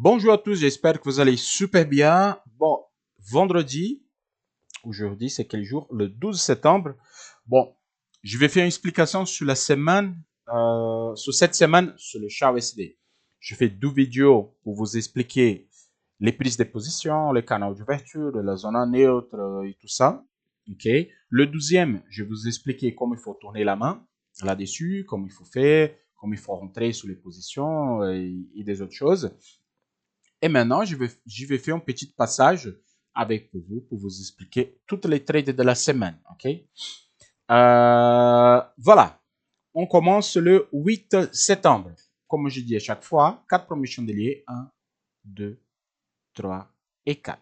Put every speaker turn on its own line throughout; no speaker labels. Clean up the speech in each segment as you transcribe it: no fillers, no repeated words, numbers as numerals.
Bonjour à tous, j'espère que vous allez super bien. Bon, vendredi, aujourd'hui c'est quel jour? Le 12 septembre. Bon, je vais faire une explication sur la semaine, sur cette semaine, sur le SHA-USD. Je fais 2 vidéos pour vous expliquer les prises de position, les canaux d'ouverture, la zone en neutre et tout ça. Ok. Le 12e, je vais vous expliquer comment il faut tourner la main là-dessus, comment il faut faire, comment il faut rentrer sur les positions et des autres choses. Et maintenant, je vais faire un petit passage avec vous pour vous expliquer toutes les trades de la semaine. Ok. Voilà. On commence le 8 septembre. Comme je dis à chaque fois, 4 promotions déliées. 1, 2, 3 et 4.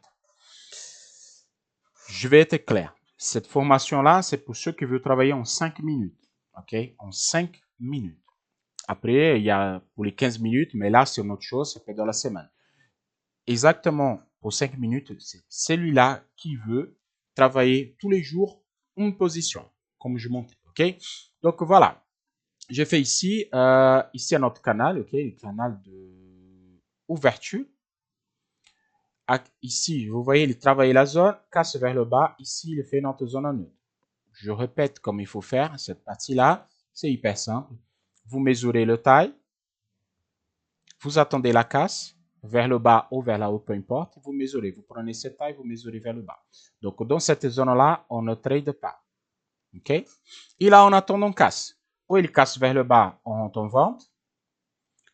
Je vais être clair. Cette formation-là, c'est pour ceux qui veulent travailler en 5 minutes. OK? En 5 minutes. Après, il y a pour les 15 minutes, mais là, c'est une autre chose, c'est fait dans la semaine. Exactement pour 5 minutes, c'est celui-là qui veut travailler tous les jours une position, comme je montais. OK? Donc, voilà. J'ai fait ici, ici à notre canal, OK? Le canal de ouverture. Ici, vous voyez, il travaille la zone, casse vers le bas. Ici, il fait notre zone en neutre. Je répète comme il faut faire cette partie-là. C'est hyper simple. Vous mesurez le taille. Vous attendez la casse vers le bas ou vers la haut, peu importe. Vous mesurez. Vous prenez cette taille, vous mesurez vers le bas. Donc, dans cette zone-là, on ne trade pas. OK? Et là, on attend on casse. Ou il casse vers le bas, on rentre en vente.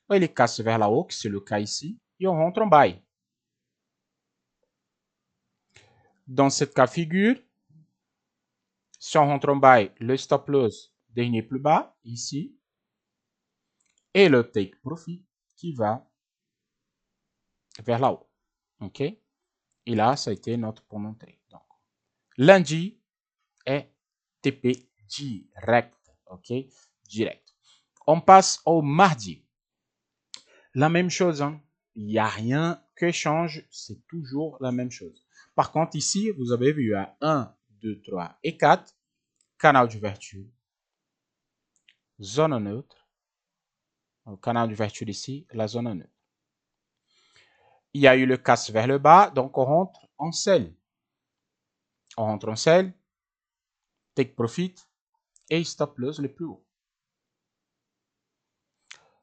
Ou il casse vers la haut, c'est le cas ici. Et on rentre en buy. Dans ce cas figure, si on rentre en buy, le stop loss dernier plus bas, ici, et le take profit qui va vers là-haut. OK? Et là, ça a été notre pendant trade. Donc, lundi est TP direct. OK? Direct. On passe au mardi. La même chose. Hein? Il n'y a rien que change. C'est toujours la même chose. Par contre, ici, vous avez vu à 1, 2, 3 et 4, canal d'ouverture, zone neutre, le canal d'ouverture ici, la zone neutre. Il y a eu le casse vers le bas, donc on rentre en sell. On rentre en sell, take profit et stop loss le plus haut.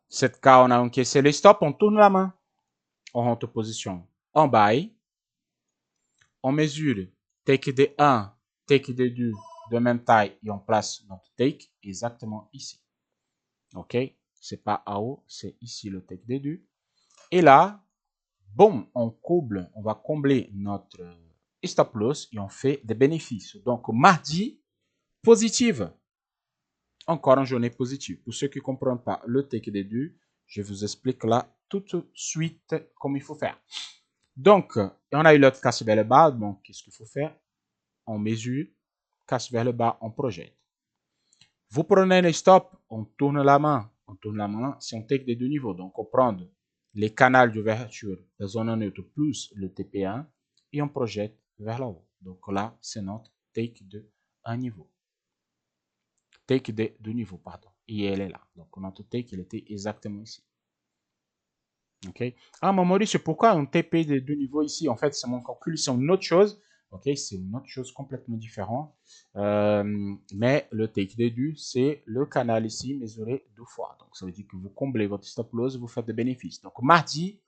Cette cas, on a encaissé les stops, on tourne la main. On rentre en position en buy. On mesure take de 1, take de 2 de même taille et on place notre take exactement ici. OK? C'est pas en haut, c'est ici le take de 2. Et là, boum, on va combler notre stop loss et on fait des bénéfices. Donc, mardi, positive. Encore une journée positive. Pour ceux qui ne comprennent pas le take des 2, je vous explique là tout de suite comment il faut faire. Donc, on a eu l'autre casse vers le bas. Donc, qu'est-ce qu'il faut faire? On mesure, casse vers le bas, on projette. Vous prenez les stops, on tourne la main. On tourne la main, c'est un take des 2 niveaux. Donc, on prend les canaux d'ouverture, la zone neutre plus le TP1 et on projette vers le haut. Donc là, c'est notre take de 1 niveau. Take de 2 niveaux, pardon. Et elle est là. Donc, notre take, il était exactement ici. OK? Ah, Maurice, c'est pourquoi un TP de 2 niveaux ici? En fait, c'est mon calcul, c'est une autre chose. OK? C'est une autre chose complètement différente. Mais le take de 2, c'est le canal ici mesuré 2 fois. Donc, ça veut dire que vous comblez votre stop loss, vous faites des bénéfices. Donc, mardi,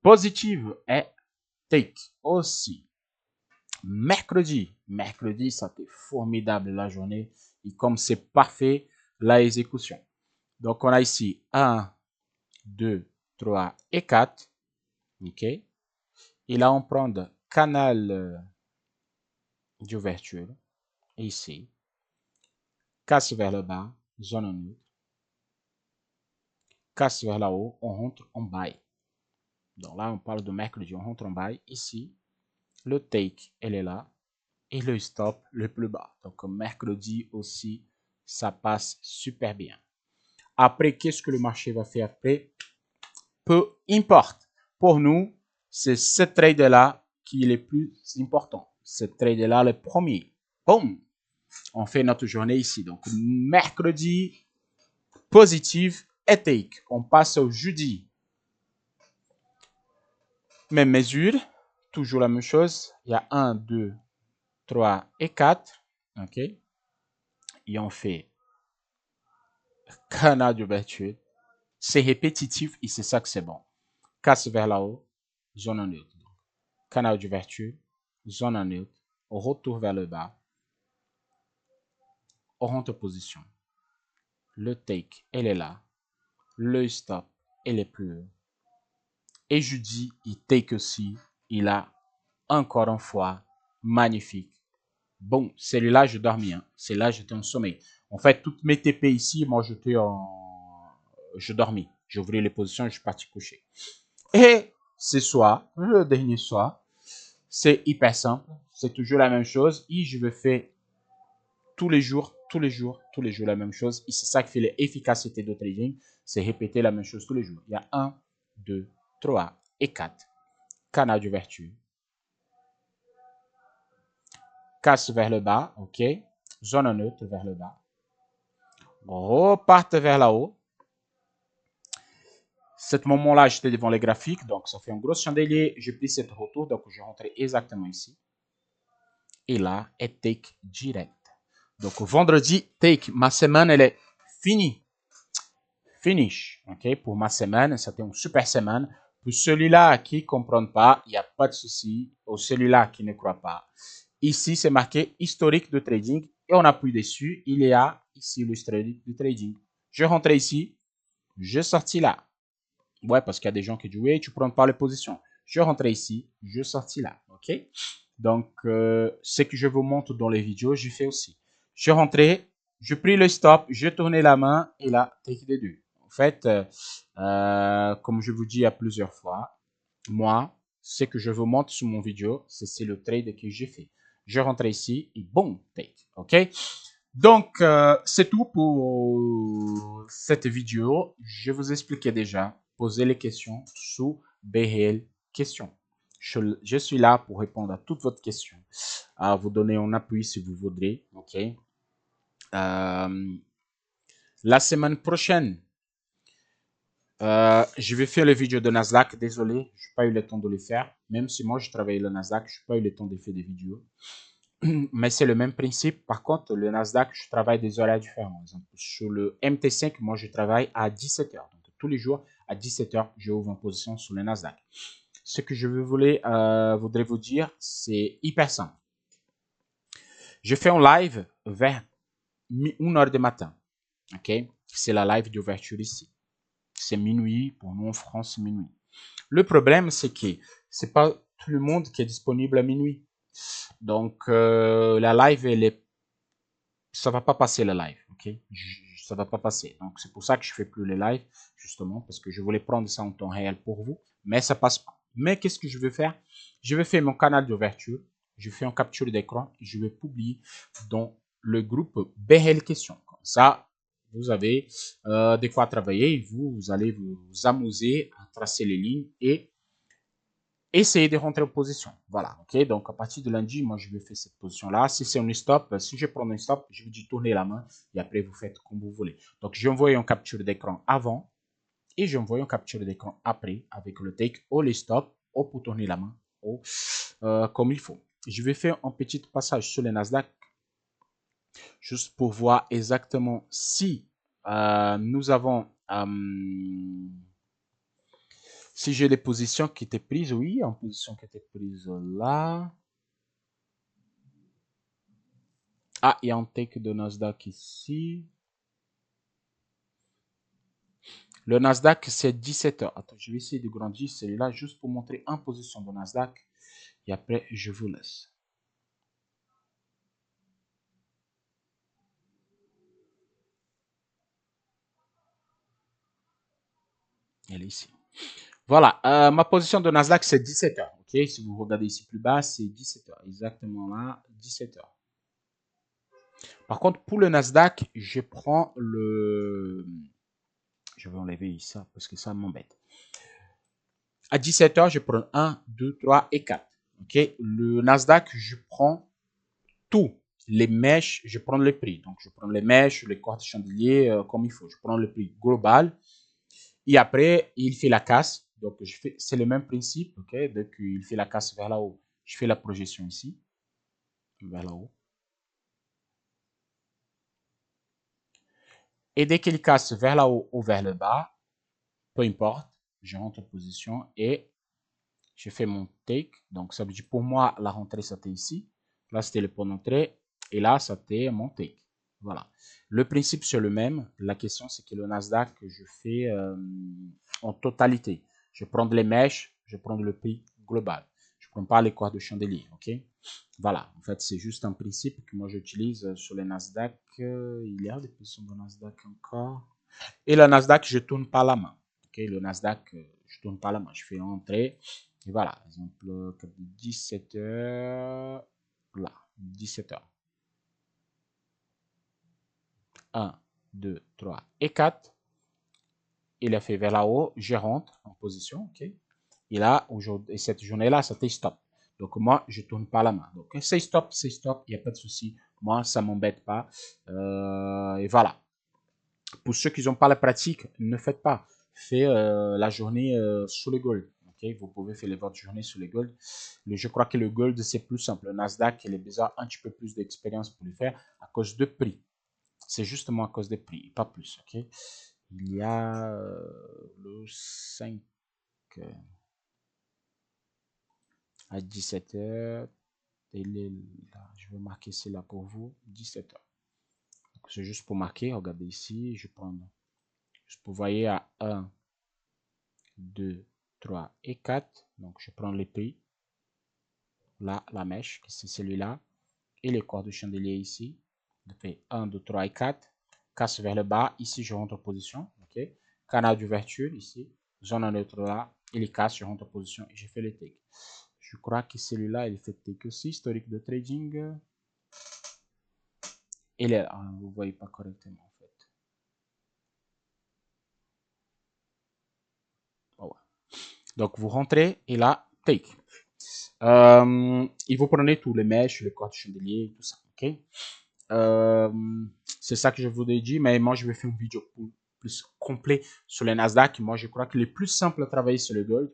positive et take aussi. Mercredi, ça a été formidable la journée. Et comme c'est parfait, la exécution. Donc, on a ici 1, 2, 3 et 4. OK. Et là, on prend le canal d'ouverture. Ici. Casse vers le bas. Zone neutre. Casse vers là haut. On rentre en buy. Donc là, on parle de mercredi. On rentre en buy. Ici. Le take, elle est là. Et le stop, le plus bas. Donc, mercredi aussi, ça passe super bien. Après, qu'est-ce que le marché va faire après? Peu importe. Pour nous, c'est ce trade-là qui est le plus important. Ce trade-là, le premier. Boum! On fait notre journée ici. Donc, mercredi, positive et take. On passe au jeudi. Même mesure, toujours la même chose. Il y a 1, 2, 3 et 4. OK? Et on fait canal d'ouverture. C'est répétitif et c'est ça que c'est bon. Casse vers là haut, zone en neutre. Canal d'ouverture, zone en neutre, retour vers le bas, rentre position. Le take, elle est là. Le stop, elle est plus haut. Et je dis, il take aussi, il a encore une fois, magnifique. Bon, celui-là, je dormis. Hein. Celui-là, j'étais en sommeil. En fait, toutes mes TP ici, moi, j'étais en... Je dormis. J'ai ouvert les positions et je suis parti coucher. Et ce soir, le dernier soir, c'est hyper simple. C'est toujours la même chose. Et je vais faire tous les jours la même chose. Et c'est ça qui fait l'efficacité de trading. C'est répéter la même chose tous les jours. Il y a 1, 2, 3 et 4. Canal d'ouverture. Casse vers le bas, ok. Zone neutre vers le bas. Reparte vers là haut. Ce moment-là, j'étais devant les graphiques, donc ça fait un gros chandelier. J'ai pris cette retour, donc je rentrais exactement ici. Et là, et take direct. Donc vendredi, take. Ma semaine, elle est finie. Finish. Ok, pour ma semaine, c'était une super semaine. Pour celui-là qui ne comprend pas, il n'y a pas de souci. Pour celui-là qui ne croit pas. Ici, c'est marqué historique de trading. Et on appuie dessus. Il y a ici l'historique de trading. Je rentre ici. Je sortis là. Ouais, parce qu'il y a des gens qui disent, oui, tu prends pas les positions. Je rentre ici. Je sortis là. OK? Donc, ce que je vous montre dans les vidéos, je fais aussi. Je rentrais. Je pris le stop. Je tournais la main. Et là, take des deux. En fait, comme je vous dis à plusieurs fois, moi, ce que je vous montre sur mon vidéo, c'est le trade que j'ai fait. Je rentre ici et boum, take. OK? Donc, c'est tout pour cette vidéo. Je vous expliquais déjà. Posez les questions sous BRL questions. Je suis là pour répondre à toutes vos questions, à vous donner un appui si vous voudrez. OK? La semaine prochaine, je vais faire les vidéos de Nasdaq. Désolé, je n'ai pas eu le temps de les faire. Même si moi, je travaille le Nasdaq, je n'ai pas eu le temps de faire des vidéos. Mais c'est le même principe. Par contre, le Nasdaq, je travaille des horaires différents. Sur le MT5, moi, je travaille à 17h. Donc, tous les jours, à 17h, je ouvre en position sur le Nasdaq. Ce que je voudrais vous dire, c'est hyper simple. Je fais un live vers 1h du matin. OK? C'est la live d'ouverture ici. C'est minuit. Pour nous, en France, c'est minuit. Le problème, c'est que c'est pas tout le monde qui est disponible à minuit. Donc, la live, ça va pas passer le live, ok? Ça va pas passer. Donc, c'est pour ça que je fais plus les lives, justement, parce que je voulais prendre ça en temps réel pour vous, mais ça passe pas. Mais qu'est-ce que je vais faire? Je vais faire mon canal d'ouverture, je fais une capture d'écran, je vais publier dans le groupe BRL Questions. Comme ça, vous avez de quoi travailler, vous allez vous amuser à tracer les lignes et essayez de rentrer en position. Voilà, ok? Donc, à partir de lundi, moi, je vais faire cette position-là. Si c'est un stop, si je prends un stop, je vous dis tourner la main et après, vous faites comme vous voulez. Donc, j'envoie une capture d'écran avant et j'envoie une capture d'écran après avec le take ou le stop ou pour tourner la main ou comme il faut. Je vais faire un petit passage sur le Nasdaq juste pour voir exactement si nous avons... si j'ai des positions qui étaient prises, oui, en position qui était prise là. Ah, il y a un take de Nasdaq ici. Le Nasdaq, c'est 17h. Attends, je vais essayer de grandir celui-là juste pour montrer en position de Nasdaq. Et après, je vous laisse. Elle est ici. Voilà, ma position de Nasdaq, c'est 17h. Ok, si vous regardez ici plus bas, c'est 17h. Exactement là, 17h. Par contre, pour le Nasdaq, je prends le... Je vais enlever ça parce que ça m'embête. À 17h, je prends 1, 2, 3 et 4. Ok, le Nasdaq, je prends tout. Les mèches, je prends le prix. Donc, je prends les mèches, les cordes chandeliers comme il faut. Je prends le prix global. Et après, il fait la casse. Donc, c'est le même principe, ok? Dès qu'il fait la casse vers là-haut, je fais la projection ici, vers là-haut. Et dès qu'il casse vers là-haut ou vers le bas, peu importe, je rentre en position et je fais mon take. Donc, ça veut dire pour moi, la rentrée, c'était ici. Là, c'était le point d'entrée. Et là, c'était mon take. Voilà. Le principe, c'est le même. La question, c'est que le Nasdaq, je fais en totalité. Je prends les mèches, je prends le prix global. Je ne prends pas les corps de chandelier. OK? Voilà. En fait, c'est juste un principe que moi, j'utilise sur le Nasdaq. Il y a des positions de Nasdaq encore. Et le Nasdaq, je ne tourne pas la main. Okay, le Nasdaq, je ne tourne pas la main. Je fais entrer. Et voilà. Par exemple, 17h. Là, 17h. 1, 2, 3 et 4. Il a fait vers là-haut. Je rentre en position. OK. Et là, aujourd'hui, cette journée-là, c'était stop. Donc, moi, je ne tourne pas la main. Donc, c'est stop, il n'y a pas de souci. Moi, ça ne m'embête pas. Et voilà. Pour ceux qui n'ont pas la pratique, ne faites pas. Faites la journée sous le gold. Okay? Vous pouvez faire votre journée sous le gold. Je crois que le gold, c'est plus simple. Le Nasdaq, il a besoin un petit peu plus d'expérience pour le faire à cause de prix. C'est justement à cause des prix, pas plus. Okay? Il y a le 5 à 17h. Je vais marquer cela pour vous. 17h. C'est juste pour marquer. Regardez ici. Je prends. Vous voyez à 1, 2, 3 et 4. Donc, je prends les prix. Là, la mèche, c'est celui-là. Et les corps de chandelier ici. Je fais 1, 2, 3 et 4. Casse vers le bas. Ici, je rentre en position. OK. Canal d'ouverture ici. Zone neutre là. Il est casse, je rentre en position et je fais le take. Je crois que celui-là, il fait take aussi. Historique de trading. Il est là. Vous ne voyez pas correctement en fait. Oh, ouais. Donc, vous rentrez et là, take. Et vous prenez tous les mèches, les corps de chandelier, tout ça. OK. C'est ça que je vous ai dit, mais moi, je vais faire une vidéo plus complet sur le Nasdaq. Moi, je crois que le plus simple à travailler, c'est le gold.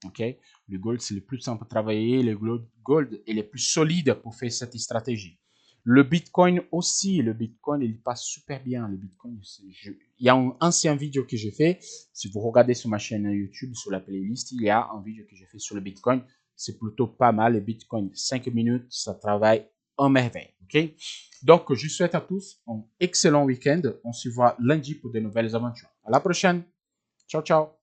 OK. Le gold, c'est le plus simple à travailler. Le gold est le plus solide pour faire cette stratégie. Le Bitcoin aussi, le Bitcoin, il passe super bien. Le Bitcoin, il y a un ancien vidéo que j'ai fait. Si vous regardez sur ma chaîne YouTube, sur la playlist, il y a un vidéo que j'ai fait sur le Bitcoin. C'est plutôt pas mal. Le Bitcoin, 5 minutes, ça travaille en merveille. OK? Donc, je souhaite à tous un excellent week-end. On se voit lundi pour de nouvelles aventures. À la prochaine. Ciao, ciao.